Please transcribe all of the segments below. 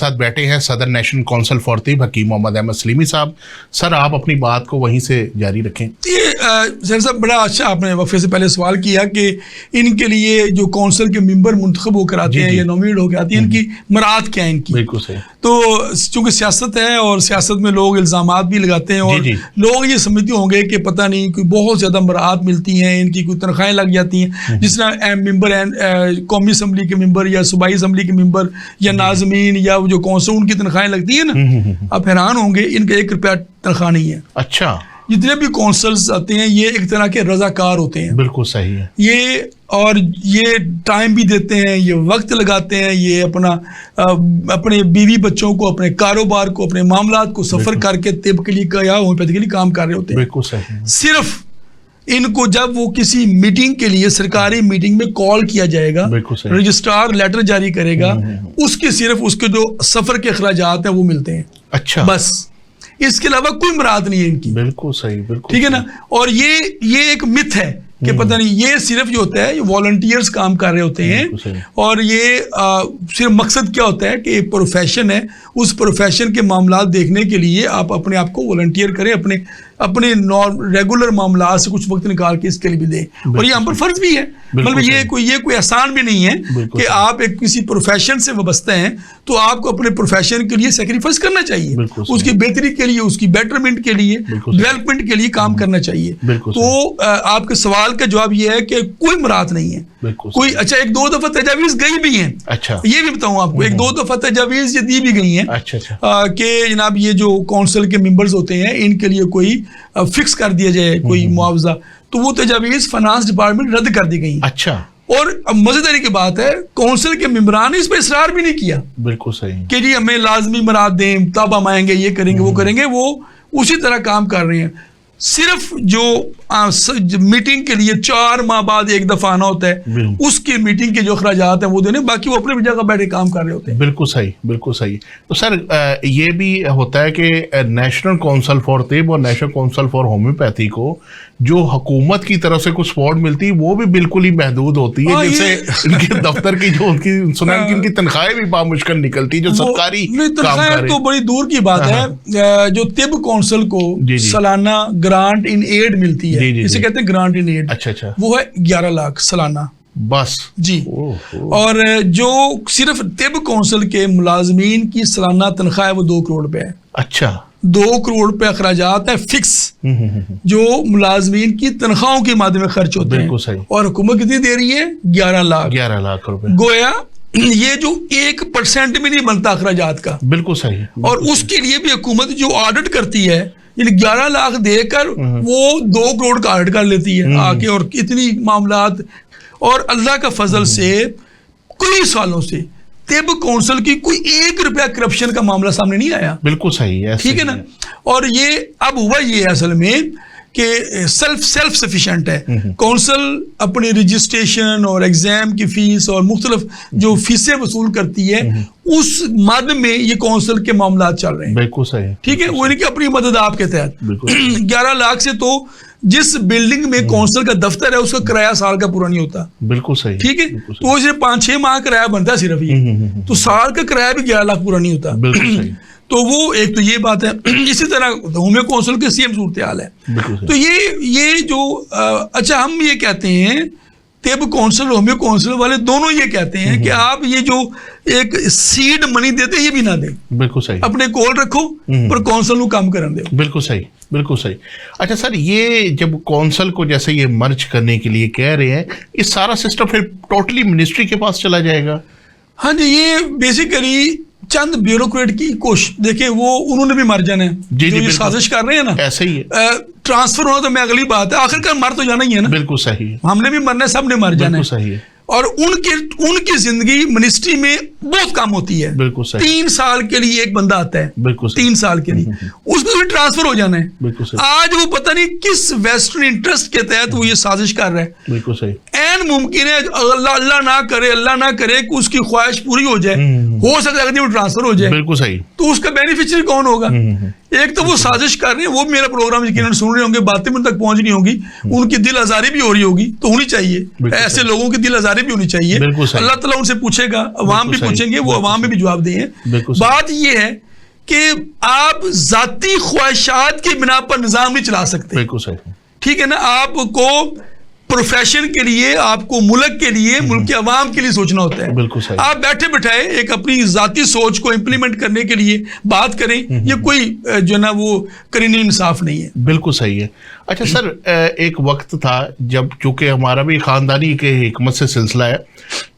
ساتھ بیٹھے ہیں صدر نیشنل کونسل فار طب حکیم محمد احمد سلیمی صاحب. سر آپ اپنی بات کو وہیں سے جاری رکھیں. سر صاحب بڑا اچھا آپ نے وقفے سے پہلے سوال کیا کہ ان کے لیے جو کونسل کے ممبر منتخب ہو کر آتے ہیں یا نومینیٹ ہو کے آتی ہیں ان کی مراعات کیا ہیں ان کی. بالکل صحیح. تو چونکہ سیاست ہے اور سیاست میں لوگ الزامات بھی لگاتے ہیں اور لوگ یہ سمجھتے ہوں گے کہ پتہ نہیں کوئی بہت زیادہ مراعات ملتی ہیں, ان کی کوئی تنخواہیں لگ جاتی ہیں, جس طرح ممبر قومی اسمبلی کے ممبر یا صوبائی اسمبلی کے ممبر یا ناظمین یا جو کونسل ان کی تنخواہیں لگتی ہیں نا, آپ حیران ہوں گے ان کا 1 روپیہ تنخواہ نہیں ہے. اچھا. جتنے بھی کونسلز آتے ہیں یہ ایک طرح کے رضاکار ہوتے ہیں. بالکل صحیح ہے. یہ ٹائم بھی دیتے ہیں, یہ وقت لگاتے ہیں, یہ اپنے بیوی بچوں کو, اپنے کاروبار کو, اپنے معاملات کو سفر کر کے طب کے لیے یا ہومیوپیتھی کے لیے کام کر رہے ہوتے ہیں. بالکل صحیح. صرف ان کو جب وہ کسی میٹنگ کے لیے سرکاری میٹنگ میں کال کیا جائے گا, رجسٹرار لیٹر جاری کرے گا, صرف اس کے جو سفر کے اخراجات ہیں وہ ملتے ہیں. اچھا. بس اس کے علاوہ کوئی مراد نہیں ہے ان کی. بالکل صحیح. بالکل ٹھیک ہے نا. اور یہ ایک مت ہے کہ پتہ نہیں, یہ صرف جو ہوتا ہے یہ والنٹیئرز کام کر رہے ہوتے ہیں. اور یہ صرف مقصد کیا ہوتا ہے کہ ایک پروفیشن ہے, اس پروفیشن کے معاملات دیکھنے کے لیے آپ اپنے آپ کو والنٹیئر کریں, اپنے ریگولر معاملات سے کچھ وقت نکال کے اس کے لیے بھی دیں. اور یہ ہم پر فرض بھی ہے, مطلب یہ کوئی احسان بھی نہیں ہے کہ آپ ایک کسی پروفیشن سے وابستہ ہیں تو آپ کو اپنے پروفیشن کے لیے سیکریفائس کرنا چاہیے, اس کی بہتری کے لیے, اس کی بیٹرمنٹ کے لیے, ڈیولپمنٹ کے لیے کام کرنا چاہیے. تو آپ کے سوال کا جواب یہ ہے کہ کوئی مراد نہیں ہے کوئی. اچھا 1-2 دفعہ تجاویز گئی بھی ہیں. اچھا. یہ بھی بتاؤں آپ کو 1-2 دفعہ تجاویز یہ دی بھی گئی ہیں کہ جناب یہ جو کونسل کے ممبرز ہوتے ہیں ان کے لیے کوئی فکس کر دیا جائے کوئی معاوضہ, تو وہ تجاویز فائنانس ڈپارٹمنٹ رد کر دی گئی. اچھا. اور مزیداری کی بات ہے کونسل کے ممبران نے اس پہ اصرار بھی نہیں کیا. بالکل صحیح. کہ جی ہمیں لازمی مراد دیں, تب ہم آئیں گے, یہ کریں گے, وہ کریں گے. وہ اسی طرح کام کر رہے ہیں. صرف جو میٹنگ کے لیے 4 ماہ بعد ایک دفعہ آنا ہوتا ہے, اس کی میٹنگ کے جو اخراجات ہیں وہ دینے, باقی وہ اپنے جگہ بیٹھے کام کر رہے ہوتے ہیں. بالکل صحیح. بالکل صحیح. تو سر یہ بھی ہوتا ہے کہ نیشنل کونسل فار طب اور نیشنل کونسل فار ہومیوپیتھی کو جو حکومت کی طرف سے کچھ سپورٹ ملتی ہے وہ بھی بالکل ہی محدود ہوتی ہے, جیسے ان کے دفتر کی جو ان کی تنخواہیں بھی بامشکل نکلتی جو سرکاری تنخواہیں تو بڑی دور کی بات ہے. جو طب کونسل کو سالانہ گرانٹ ان ایڈ ملتی ہے, اسے کہتے ہیں گرانٹ ان ایڈ. اچھا. وہ ہے 11 لاکھ سالانہ بس. جی. اور جو صرف طب کونسل کے ملازمین کی سالانہ تنخواہ ہے وہ 2 کروڑ روپے ہے. اچھا. 2 کروڑ روپے اخراجات ہیں فکس جو ملازمین کی تنخواہوں کے مادے میں خرچ ہوتے ہیں. اور حکومت کتنی دے رہی ہے؟ 11 لاکھ روپے. گویا یہ جو 1% بھی نہیں بنتا اخراجات کا. بالکل صحیح. اور اس کے لیے بھی حکومت جو آڈٹ کرتی ہے 11 لاکھ دے کر وہ 2 کروڑ کا آڈٹ کر لیتی ہے آ کے. اور اتنی معاملات, اور اللہ کا فضل سے کئی سالوں سے طب کونسل کی کوئی 1 روپیہ کرپشن کا معاملہ سامنے نہیں آیا. بالکل صحیح ہے. ٹھیک ہے نا. اور یہ اب ہوا یہ اصل میں کہ سیلف سفیشینٹ ہے. کونسل اپنی رجسٹریشن اور ایگزام کی فیس اور مختلف جو فیسیں وصول کرتی ہے اس مد میں یہ کونسل کے معاملات چل رہے ہیں. بالکل صحیح. ٹھیک ہے. وہ ان کی اپنی مدد آپ کے تحت 11 لاکھ سے تو جس بلڈنگ میں کونسل کا دفتر ہے اس کا کرایہ سال کا پورا نہیں ہوتا. بالکل صحیح. ٹھیک ہے. تو وہ صرف 5-6 ماہ کرایہ بنتا ہے صرف یہ, تو سال کا کرایہ بھی 11 لاکھ پورا نہیں ہوتا. بالکل صحیح. تو وہ ایک تو یہ بات ہے. اسی طرح ہومیو کونسل کے سیم صورتحال ہے. تو یہ جو اچھا ہم یہ کہتے ہیں طب کونسل ہومیو کونسل والے دونوں یہ کہتے ہیں کہ آپ یہ جو ایک سیڈ منی دیتے یہ بھی نہ دیں. بالکل صحیح. اپنے کول رکھو پر کونسل کو کام کرن دو. بالکل صحیح. بالکل صحیح. اچھا سر, یہ جب کونسل کو جیسے یہ مرج کرنے کے لیے کہہ رہے ہیں, یہ سارا سسٹم پھر ٹوٹلی منسٹری کے پاس چلا جائے گا؟ ہاں جی. یہ بیسیکلی چند بیوروکریٹ کی کوشش, دیکھیں وہ انہوں نے بھی مر جانا ہے جو یہ سازش کر رہے ہیں نا. ایسے ہی ہے. ٹرانسفر ہونا تو میں اگلی بات ہے, آخر کار مر تو جانا ہی ہے نا. بالکل صحیح. ہم نے بھی مرنا ہے, سب نے مر جانا ہے. صحیح ہے. اور ان کی زندگی منسٹری میں بہت کم ہوتی ہے. بالکل صحیح. 3 سال کے لیے ایک بندہ آتا ہے. بالکل 3 سال کے لیے اس میں بھی ٹرانسفر ہو جانا ہے. بالکل صحیح. آج وہ پتہ نہیں کس ویسٹرن انٹرسٹ کے تحت وہ یہ سازش کر رہا ہے. بالکل صحیح. ممکن ہے اللہ نہ کرے کہ اس کی خواہش پوری ہو جائے, ہو سکتا ہے وہ ٹرانسفر ہو جائے, بالکل صحیح, تو اس کا بینیفیشری کون ہوگا؟ ایک تو وہ سازش کر رہے ہیں, وہ میرا پروگرام یقیناً سن رہے ہوں گے, باتیں ان تک پہنچ نہیں ہوں گی, ان کی دل آزاری بھی ہو رہی ہوگی, تو ہونی چاہیے ایسے لوگوں کی دل آزاری بھی ہونی چاہیے. اللہ تعالیٰ ان سے پوچھے گا, عوام بھی پوچھیں گے, وہ عوام میں بھی جواب دیں. بات یہ ہے کہ آپ ذاتی خواہشات کی بنا پر نظام نہیں چلا سکتے. بالکل صحیح, ٹھیک ہے نا, آپ کو پروفیشن کے لیے, آپ کو ملک کے لیے, ملک کے عوام کے لیے سوچنا ہوتا ہے. بالکل صحیح. آپ بیٹھے بٹھائے ایک اپنی ذاتی سوچ کو امپلیمنٹ کرنے کے لیے بات کریں, یہ کوئی جو ہے نا وہ کرینی انصاف نہیں ہے. بالکل صحیح ہے. اچھا سر, ایک وقت تھا جب چونکہ ہمارا بھی خاندانی کے حکمت سے سلسلہ ہے,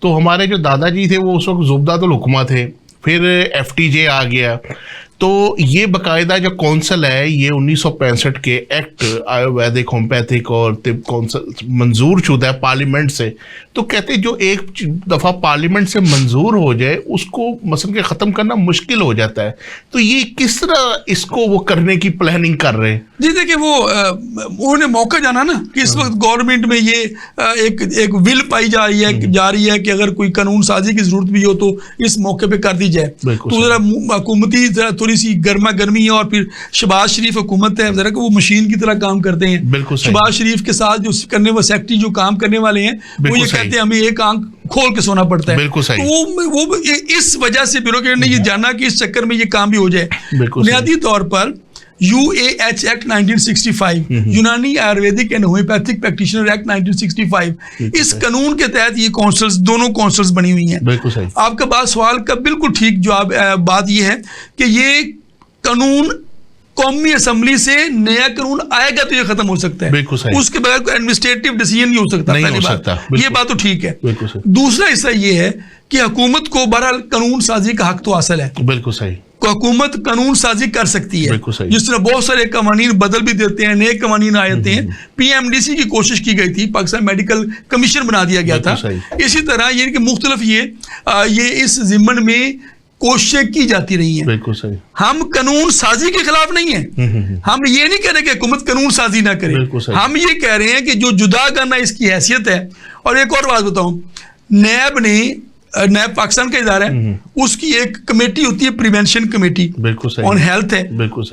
تو ہمارے جو دادا جی تھے وہ اس وقت زبدۃ الحکمہ تھے, پھر FTJ آ گیا, تو یہ باقاعدہ جو کونسل ہے یہ 1965 کے ایکٹ آیورویدک ہومیوپیتھک اور طب کونسل منظور شدہ ہے پارلیمنٹ سے. تو کہتے جو ایک دفعہ پارلیمنٹ سے منظور ہو جائے اس کو مثلا کہ ختم کرنا مشکل ہو جاتا ہے, تو یہ کس طرح اس کو وہ کرنے کی پلاننگ کر رہے ہیں؟ جی دیکھیں, وہ انہوں نے موقع جانا نا کہ اس وقت گورنمنٹ میں یہ ایک ول پائی جا رہی ہے کہ اگر کوئی قانون سازی کی ضرورت بھی ہو تو اس موقع پہ کر دی جائے. تو ذرا حکومتی تھوڑی سی گرما گرمی ہے, اور پھر شہباز شریف حکومت ہے ذرا کہ وہ مشین کی طرح کام کرتے ہیں. شہباز شریف کے ساتھ جو کرنے والے سیکٹری جو کام کرنے والے ہیں وہ یہ کہتے ہیں ہمیں ایک آنکھ کھول کے سونا پڑتا ہے. وہ اس وجہ سے بیوروکریٹ نے یہ جانا کہ اس چکر میں یہ کام بھی ہو جائے. بنیادی طور پر UAH ایکٹ 1965 یونانی Ayurvedic and homeopathic practitioner act 1965, اس قانون کے تحت یہ کونسلز, دونوں کونسلز بنی ہوئی ہیں. آپ کا بات سوال کا بالکل ٹھیک جواب, بات یہ ہے کہ یہ قانون قومی اسمبلی سے نیا قانون آئے گا تو یہ ختم ہو سکتا ہے, اس کے بغیر کوئی ایڈمنسٹریٹو ڈیسیژن نہیں ہو سکتا. پہلی بات یہ بات تو ٹھیک ہے. دوسرا حصہ یہ ہے کہ حکومت کو بہرحال قانون سازی کا حق تو حاصل ہے. بالکل صحیح, حکومت قانون سازی کر سکتی ہے, جس طرح بہت سارے قوانین بدل بھی دیتے ہیں, نئے قوانین آ جاتے ہیں. PMDC کی کوشش کی گئی تھی, پاکستان میڈیکل کمیشن بنا دیا گیا تھا. اسی طرح یہ کہ مختلف یہ اس ضمن میں کوششیں کی جاتی رہی ہیں. بالکل صحیح, ہم قانون سازی کے خلاف نہیں ہیں, ہم یہ نہیں کہہ رہے کہ حکومت قانون سازی نہ کرے, ہم یہ کہہ رہے ہیں کہ جو جدا کرنا اس کی حیثیت ہے. اور ایک اور بات بتاؤں, نیب پاکستان کا ادارہ ہے, اس کی ایک کمیٹی ہوتی ہے پریونشن کمیٹی آن ہیلتھ ہے.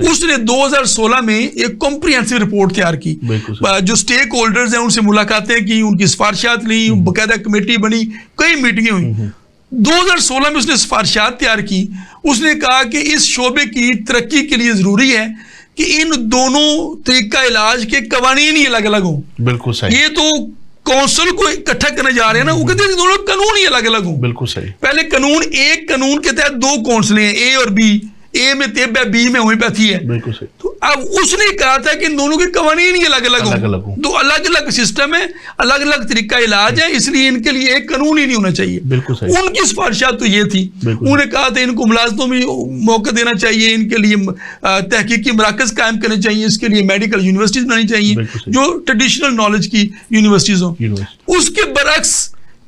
اس نے 2016 میں ایک کمپریہنسو رپورٹ تیار کی, جو سٹیک ہولڈرز ہیں ان سے ملاقاتیں کی, ان کی سفارشات لی, باقاعدہ کمیٹی بنی, کئی میٹنگیں ہوئی. 2016 میں اس نے سفارشات تیار کی. اس نے کہا کہ اس شعبے کی ترقی کے لیے ضروری ہے کہ ان دونوں طریقہ علاج کے قوانین ہی الگ الگ ہوں. بالکل صحیح, یہ تو کونسل کو اکٹھا کرنے جا رہے ہیں نا, وہ کہتے ہیں دونوں قانون ہی الگ الگ ہوں. بالکل صحیح, پہلے ایک قانون کے تحت دو کونسلیں ہیں, A اور B, A میں طب ہے, B میں ہومیوپیتھی ہے. بالکل صحیح. تو اب اس نے کہا تھا کہ ان دونوں کے قوانین ہی الگ الگ ہوں, تو الگ الگ سسٹم ہے, الگ الگ طریقہ علاج ہے, اس لیے ان کے لیے ایک قانون ہی نہیں ہونا چاہیے. بالکل صحیح. ان کی سفارشات تو یہ تھی, انہوں نے کہا تھا ان کو ملازمتوں میں موقع دینا چاہیے, ان کے لیے تحقیقی مراکز قائم کرنے چاہیے, اس کے لیے میڈیکل یونیورسٹیز بنانی چاہیے جو ٹریڈیشنل نالج کی یونیورسٹیز ہوں. اس کے برعکس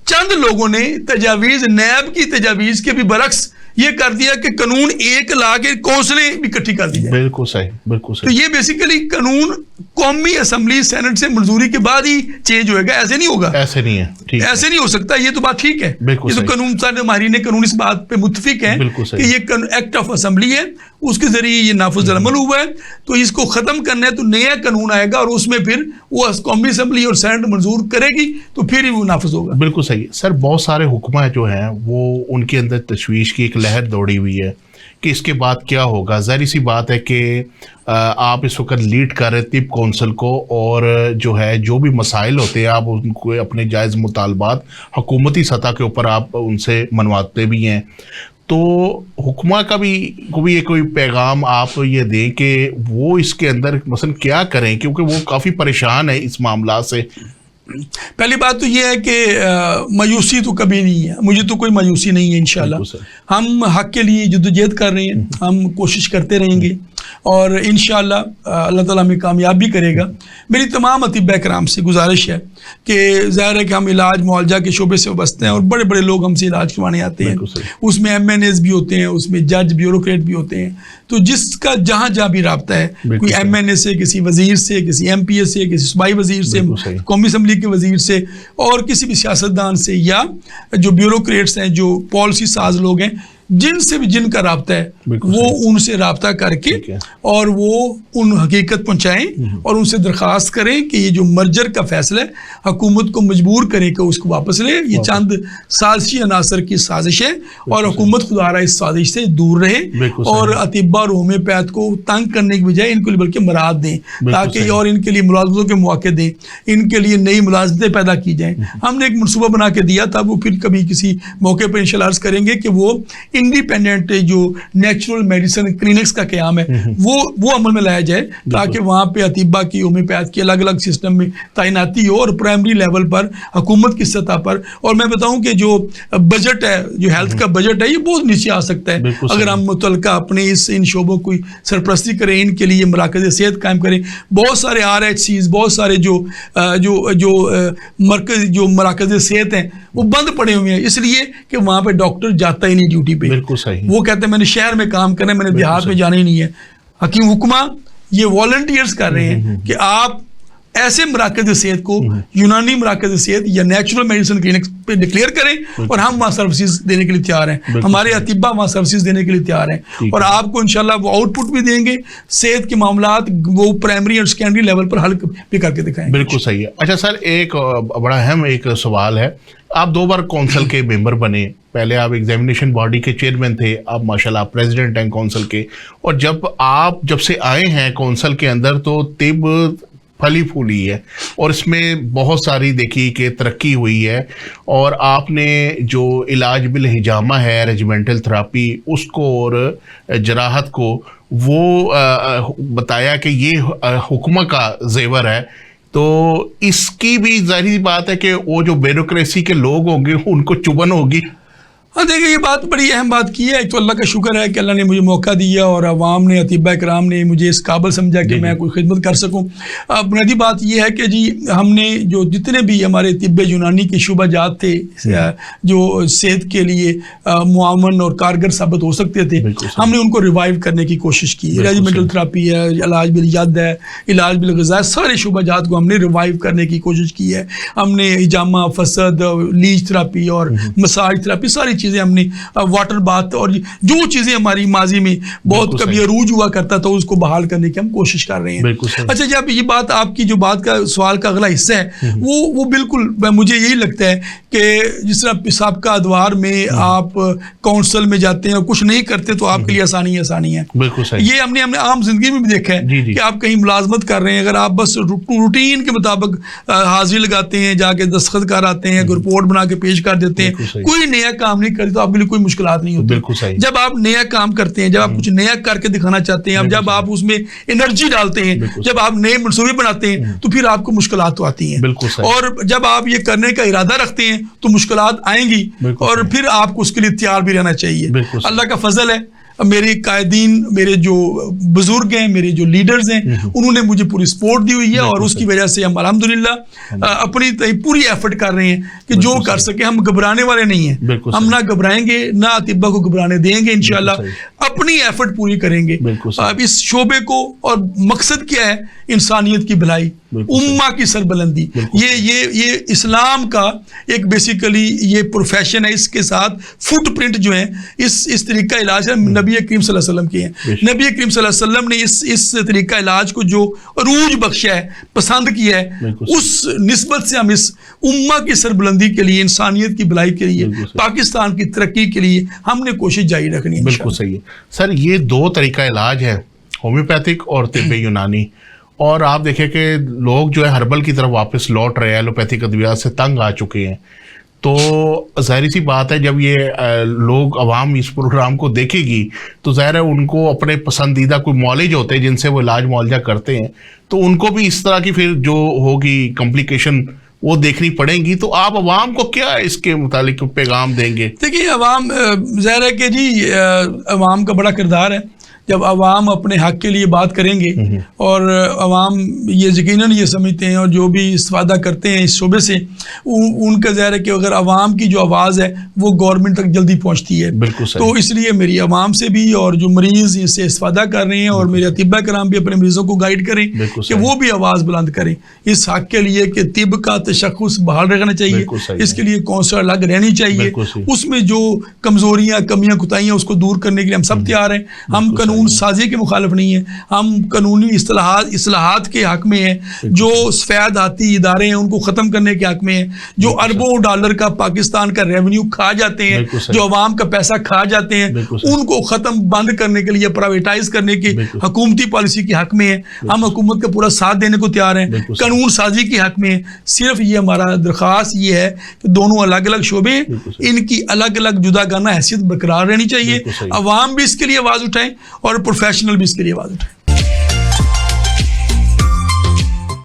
چند لوگوں نے تجاویز, نیب کی تجاویز کے بھی برعکس یہ کر دیا کہ قانون ایک لا کے کونسلیں بھی اکٹھی کر دی جائے. بالکل صحیح, بالکل صحیح. تو یہ بیسیکلی قانون قومی اسمبلی سینٹ سے منظوری کے بعد ہی چینج ہوئے گا, ایسے نہیں ہوگا, ایسے نہیں ہے, ایسے نہیں ہو سکتا. یہ تو بات ٹھیک ہے, بالکل یہ تو قانون سارے ماہرین قانون اس بات پہ متفق ہیں کہ یہ ایکٹ آف اسمبلی ہے, اس کے ذریعے یہ نافذ العمل ہوا ہے, تو اس کو ختم کرنا ہے تو نیا قانون آئے گا, اور اس میں پھر وہ قومی اسمبلی اور سینٹ منظور کرے گی تو پھر ہی وہ نافذ ہوگا. بالکل صحیح. سر بہت سارے حکماں جو ہیں وہ ان کے اندر تشویش کی ایک لہر دوڑی ہوئی ہے کہ اس کے بعد کیا ہوگا. ظاہری سی بات ہے کہ آپ اس وقت لیڈ کر رہے طب کونسل کو, اور جو ہے جو بھی مسائل ہوتے ہیں آپ ان کو اپنے جائز مطالبات حکومتی سطح کے اوپر آپ ان سے منواتے بھی ہیں. تو حکمہ کا بھی کوئی پیغام آپ یہ دیں کہ وہ اس کے اندر مثلا کیا کریں, کیونکہ وہ کافی پریشان ہے اس معاملات سے. پہلی بات تو یہ ہے کہ مایوسی تو کبھی نہیں ہے, مجھے تو کوئی مایوسی نہیں ہے. انشاءاللہ ہم حق کے لیے جدوجہد کر رہے ہیں, ہم کوشش کرتے رہیں گے, اور انشاءاللہ اللہ تعالیٰ ہمیں کامیاب بھی کرے گا. میری تمام اطباء کرام سے گزارش ہے کہ ظاہر ہے کہ ہم علاج معالجہ کے شعبے سے وابستہ ہیں, اور بڑے بڑے لوگ ہم سے علاج کروانے آتے ہیں. اس میں MNAs بھی ہوتے ہیں, اس میں جج بیوروکریٹ بھی ہوتے ہیں. تو جس کا جہاں بھی رابطہ ہے, کوئی MNA سے, کسی وزیر سے, کسی MP سے, کسی صوبائی وزیر سے, قومی اسمبلی کے وزیر سے, اور کسی بھی سیاستدان سے, یا جو بیوروکریٹس ہیں, جو پالیسی ساز لوگ ہیں, جن سے بھی جن کا رابطہ ہے بالکل وہ ان سے رابطہ کر کے اور وہ ان حقیقت پہنچائیں اور ان سے درخواست کریں کہ یہ جو مرجر کا فیصلہ ہے حکومت کو مجبور کریں کہ اس کو واپس لے. یہ چند سازشی عناصر کی سازش ہے اور حکومت خدا رہا اس سازش سے دور رہے اور اطباء اور ہومیوپیتھ کو تنگ کرنے کی بجائے ان کو بلکہ مراد دیں تاکہ اور ان کے لیے ملازمتوں کے مواقع دیں, ان کے لیے نئی ملازمتیں پیدا کی جائیں. ہم نے ایک منصوبہ بنا کے دیا تھا, وہ پھر کبھی کسی موقع پر انشاءاللہ عرض کریں گے کہ وہ انڈیپینڈنٹ جو نیچرل میڈیسن کلینکس کا قیام ہے وہ عمل میں لایا جائے تاکہ وہاں پہ اطباء کی ہومیوپیتھ کی الگ الگ سسٹم میں تعیناتی ہو اور پرائمری لیول پر حکومت کی سطح پر. اور میں بتاؤں کہ جو بجٹ ہے, جو ہیلتھ کا بجٹ ہے, یہ بہت نیچے آ سکتا ہے اگر ہم متعلقہ اپنے ان شعبوں کو سرپرستی کریں, ان کے لیے مراکز صحت قائم کریں. بہت سارے RHCs, بہت سارے جو مراکز صحت ہیں وہ بند پڑے ہوئے ہیں اس لیے کہ وہاں پہ ڈاکٹر جاتا ہی نہیں ڈیوٹی پہ. وہ کہتے ہیں میں نے شہر میں کام کرنا ہے, میں نے دیہات میں جانا ہی نہیں ہے. حکیم حکمہ یہ والنٹیئرز کر رہے ہیں کہ آپ ایسے مراکز صحت کو یونانی مراکز صحت یا نیچرل میڈیسن کلینک پہ ڈکلیئر کریں اور ہم وہاں سروسز دینے کے لیے تیار ہیں, ہمارے اطباء وہاں سروسز دینے کے لیے تیار ہیں اور آپ کو انشاءاللہ وہ آؤٹ پٹ بھی دیں گے, صحت کے معاملات وہ پرائمری اور سیکنڈری لیول پر حل بھی کر کے دکھائیں. بالکل صحیح ہے. اچھا سر, ایک بڑا اہم ایک سوال ہے, آپ 2 بار کونسل کے ممبر بنے, پہلے آپ ایگزامینیشن باڈی کے چیئرمین تھے, آپ ماشاءاللہ پریزیڈنٹ ہیں کونسل کے, اور جب سے آئے ہیں کونسل کے اندر تو طب پھلی پھولی ہے اور اس میں بہت ساری دیکھی کہ ترقی ہوئی ہے, اور آپ نے جو علاج بالحجامہ ہے ریجیمنٹل تھراپی اس کو اور جراحت کو وہ بتایا کہ یہ حکومت کا زیور ہے. تو اس کی بھی ظاہری بات ہے کہ وہ جو بیوروکریسی کے لوگ ہوں گے ان کو چبھن ہوگی. ہاں دیکھیں, یہ بات بڑی اہم بات کی ہے. ایک تو اللہ کا شکر ہے کہ اللہ نے مجھے موقع دیا اور عوام نے, اطباء کرام نے مجھے اس قابل سمجھا کہ میں کوئی خدمت کر سکوں. بنیادی بات یہ ہے کہ جی ہم نے جو جتنے بھی ہمارے طب یونانی کے شعبہ جات تھے جو صحت کے لیے معاون اور کارگر ثابت ہو سکتے تھے, ہم نے ان کو ریوائیو کرنے کی کوشش کی. ریجیمنٹل تھراپی ہے, علاج بالید ہے, علاج بالغذا, سارے شعبہ جات کو ہم نے ریوائیو کرنے کی کوشش کی ہے. ہم نے حجامہ, فسد, لیچ تھراپی اور مساج تھراپی ساری چیزیں ہم نے, واٹر باتھ اور جو چیزیں ہماری ماضی میں بہت کبھی عروج ہوا کرتا تھا اس کو بحال کرنے کی ہم کوشش کر رہے ہیں. اچھا, جب یہ بات آپ کی جو بات کا سوال کا اگلا حصہ ہے وہ بالکل مجھے یہی لگتا ہے کہ جس طرح سابقہ ادوار میں آپ کونسل میں جاتے ہیں اور کچھ نہیں کرتے تو آپ کے لیے آسانی ہے. یہ ہم نے عام زندگی میں بھی دیکھا ہے کہ آپ کہیں ملازمت کر رہے ہیں, اگر آپ بس روٹین کے مطابق حاضری لگاتے ہیں, جا کے دستخط کر آتے ہیں, رپورٹ بنا کے پیش کر دیتے ہیں, کوئی نیا کام نہیں کرتے تو آپ کے لیے کوئی مشکلات نہیں ہوتی. جب آپ نیا کام کرتے ہیں, جب آپ کچھ نیا کر کے دکھانا چاہتے ہیں, جب آپ اس میں انرجی ڈالتے ہیں, جب آپ نئے منصوبے بناتے ہیں تو پھر آپ کو مشکلات تو آتی ہیں. اور جب آپ یہ کرنے کا ارادہ رکھتے ہیں تو مشکلات آئیں گی اور پھر آپ کو اس کے لیے تیار بھی رہنا چاہیے. اللہ کا فضل ہے, میرے قائدین, میرے جو بزرگ ہیں, میرے جو لیڈرز ہیں, انہوں نے مجھے پوری سپورٹ دی ہوئی ہے اور اس کی وجہ سے ہم الحمدللہ اپنی پوری ایفرٹ کر رہے ہیں کہ جو کر سکے. ہم گھبرانے والے نہیں ہیں, ہم نہ گھبرائیں گے نہ اطباء کو گھبرانے دیں گے, انشاءاللہ اپنی ایفرٹ پوری کریں گے. اب اس شعبے کو, اور مقصد کیا ہے, انسانیت کی بھلائی, امہ کی سربلندی. یہ اسلام کا ایک بیسیکلی یہ پروفیشن ہے, اس کے ساتھ فٹ پرنٹ جو ہے اس طریقہ علاج ہے نبی کریم صلی اللہ علیہ وسلم کی ہے. نبی کریم صلی اللہ علیہ وسلم نے اس طریقہ علاج کو جو عروج بخشا ہے, پسند کیا ہے, اس نسبت سے ہم اس امہ کی سربلندی کے لیے, انسانیت کی بھلائی کے لیے, پاکستان کی ترقی کے لیے ہم نے کوشش جاری رکھنی ہے. بالکل صحیح ہے سر. یہ 2 طریقہ علاج ہے, ہومیوپیتھک اور طب یونانی, اور آپ دیکھیں کہ لوگ جو ہے ہربل کی طرف واپس لوٹ رہے ہیں, ایلوپیتھک ادویات سے تنگ آ چکے ہیں. تو ظاہری سی بات ہے جب یہ لوگ عوام اس پروگرام کو دیکھے گی تو ظاہر ہے ان کو اپنے پسندیدہ کوئی معالج ہوتے ہیں جن سے وہ علاج معالجہ کرتے ہیں, تو ان کو بھی اس طرح کی پھر جو ہوگی کمپلیکیشن وہ دیکھنی پڑیں گی. تو آپ عوام کو کیا اس کے متعلق پیغام دیں گے؟ دیکھیے, عوام ظاہر ہے کہ جی عوام کا بڑا کردار ہے. جب عوام اپنے حق کے لیے بات کریں گے اور عوام یہ یقیناً یہ سمجھتے ہیں اور جو بھی استفادہ کرتے ہیں اس شعبے سے ان کا ظاہر ہے کہ اگر عوام کی جو آواز ہے وہ گورنمنٹ تک جلدی پہنچتی ہے. تو اس لیے میری عوام سے بھی اور جو مریض اس سے استفادہ کر رہے ہیں اور میرے اطباء کرام بھی اپنے مریضوں کو گائیڈ کریں کہ وہ بھی آواز بلند کریں اس حق کے لیے کہ طب کا تشخص بحال رکھنا چاہیے. اس کے لیے کونسلر الگ رہنی چاہیے. اس میں جو کمزوریاں کمیاں کوتاہیاں اس کو دور کرنے کے لیے ہم سب تیار ہیں. ہم قانون سازی کے مخالف نہیں ہیں, ہم قانونی اصلاحات کے حق میں ہیں. جو سفید ہاتھی ادارے ہیں ان کو ختم کرنے کے حق میں ہیں. جو اربوں ڈالر کا پاکستان کا ریونیو کھا جاتے ہیں, جو عوام کا پیسہ کھا جاتے ہیں, ان کو ختم بند کرنے کے لیے پرائیویٹائز کرنے کی حکومتی پالیسی کے حق میں ہیں. ہم حکومت کا پورا ساتھ دینے کو تیار ہیں, قانون سازی کے حق میں ہیں. صرف یہ ہمارا درخواست یہ ہے کہ دونوں الگ الگ شعبے ہیں, ان کی الگ الگ جداگانہ حیثیت برقرار رہنی چاہیے. عوام بھی اس کے لیے آواز اٹھائیں اور پروفیشنل بھی اس کے لیے آواز اٹھائیں.